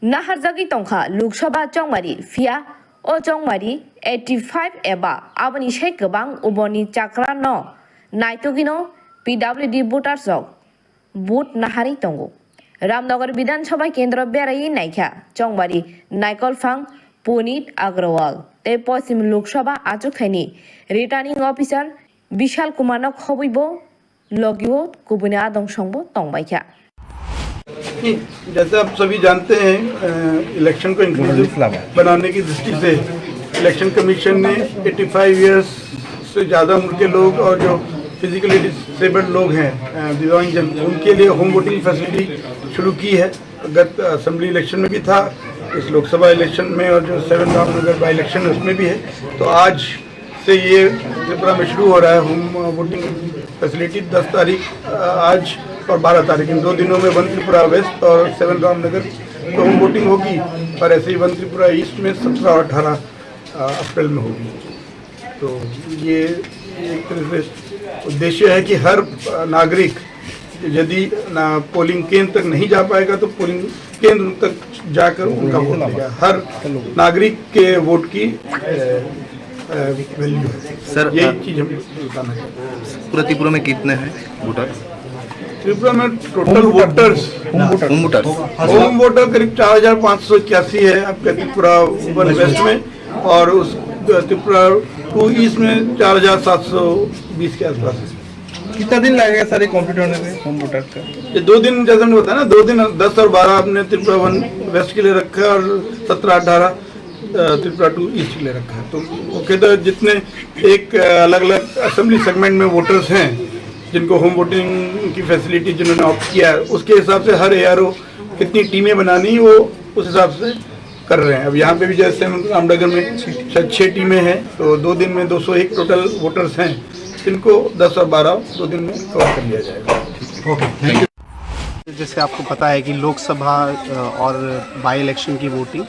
नाहारजागि तंखा लोकसभा चौमारी फिया ओ चौमारी 85 एबा आबनि से गोबां उबनि चाक्रा न नायतगिनो पीडब्ल्यूडी भोटार्स भोट नाहारि तंगो रामनगर विधानसभा केंद्र बेराई नायखा चौमारी नायकलफां पुनीत अग्रवाल ते पश्चिम लोकसभा आचुखाइनि रिटार्निंग ऑफिसर विशाल कुमार न खबैबो लगियो गुबुन आदं संबो तंबाइखा। जैसे आप सभी जानते हैं, इलेक्शन को इंक्लूसिव बनाने की दृष्टि से इलेक्शन कमीशन ने 85 इयर्स से ज़्यादा उम्र के लोग और जो फिजिकली डिसेबल्ड लोग हैं, दिव्यांगजन, उनके लिए होम वोटिंग फैसिलिटी शुरू की है। गत असेंबली इलेक्शन में भी था, इस लोकसभा इलेक्शन में और जो 7 रामनगर बाई इलेक्शन है उसमें भी है। तो आज से ये त्रिपुरा में शुरू हो रहा है होम वोटिंग फैसिलिटी। 10 तारीख आज और 12 तारीख, इन 2 दिनों में 1 त्रिपुरा वेस्ट और 7 रामनगर तो होम वोटिंग होगी, और ऐसे ही 1 त्रिपुरा ईस्ट में 17 और 18 अप्रैल में होगी। तो ये एक तरह से उद्देश्य है कि हर नागरिक यदि पोलिंग केंद्र तक नहीं जा पाएगा तो पोलिंग केंद्र तक जाकर उनका वोट देगा। हर नागरिक के वोट की वैल्यू है सर। यही चीज़ हम बताना चाहते हैं। पूरा त्रिपुरा में कितने हैं वोटर? त्रिपुरा में टोटल होम वोटर करीब 4581 है आपका त्रिपुरा वन वेस्ट में, और उस त्रिपुरा 2 ईस्ट में 4720 के आसपास है। कितना दिन लगेगा सारे कंप्लीट होने में होम वोटर का? ये 2 दिन, जैसे हमने बताया ना, 2 दिन 10 और 12 आपने त्रिपुरा वन वेस्ट के लिए रखा है, और 17-18 त्रिपुरा 2 ईस्ट के लिए रखा है। तो मुख्यतः जितने एक अलग अलग असेंबली सेगमेंट में वोटर्स हैं जिनको होम वोटिंग की फैसिलिटी जिन्होंने ऑप्ट किया है, उसके हिसाब से हर ARO कितनी टीमें बनानी वो उस हिसाब से कर रहे हैं। अब यहाँ पे भी जैसे रामनगर में शायद 6 टीमें हैं, तो 2 दिन में 201 टोटल वोटर्स हैं, जिनको 10 और 12 2 दिन में कवर कर लिया जाएगा। Okay, thank you. जैसे आपको पता है कि लोकसभा और बाई इलेक्शन की वोटिंग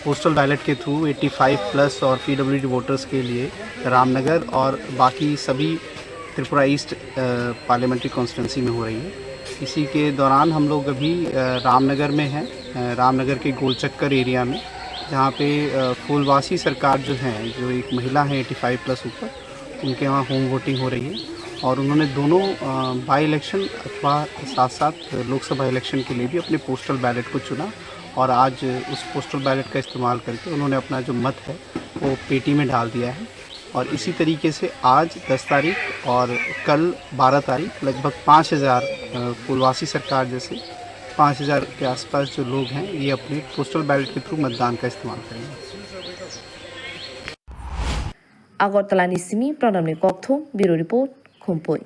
पोस्टल बैलेट के थ्रू 85 प्लस और PWD वोटर्स के लिए रामनगर और बाकी सभी त्रिपुरा ईस्ट पार्लियामेंट्री कॉन्स्टिट्यूंसी में हो रही है। इसी के दौरान हम लोग अभी रामनगर में हैं, रामनगर के गोलचक्कर एरिया में, जहाँ पे फूलवासी सरकार जो हैं, जो एक महिला हैं 85 प्लस ऊपर, उनके वहाँ होम वोटिंग हो रही है। और उन्होंने दोनों बाई इलेक्शन अथवा साथ साथ लोकसभा इलेक्शन के लिए भी अपने पोस्टल बैलेट को चुना, और आज उस पोस्टल बैलेट का इस्तेमाल करके उन्होंने अपना जो मत है वो पेटी में डाल दिया है। और इसी तरीके से आज 10 तारीख और कल 12 तारीख लगभग 5000 फूलवासी सरकार जैसे 5000 के आसपास जो लोग हैं, ये अपने पोस्टल बैलेट के थ्रू मतदान का इस्तेमाल करेंगे। अगरतला निसिमी प्रणब ने कक्थो ब्यूरो रिपोर्ट खुम्पोई।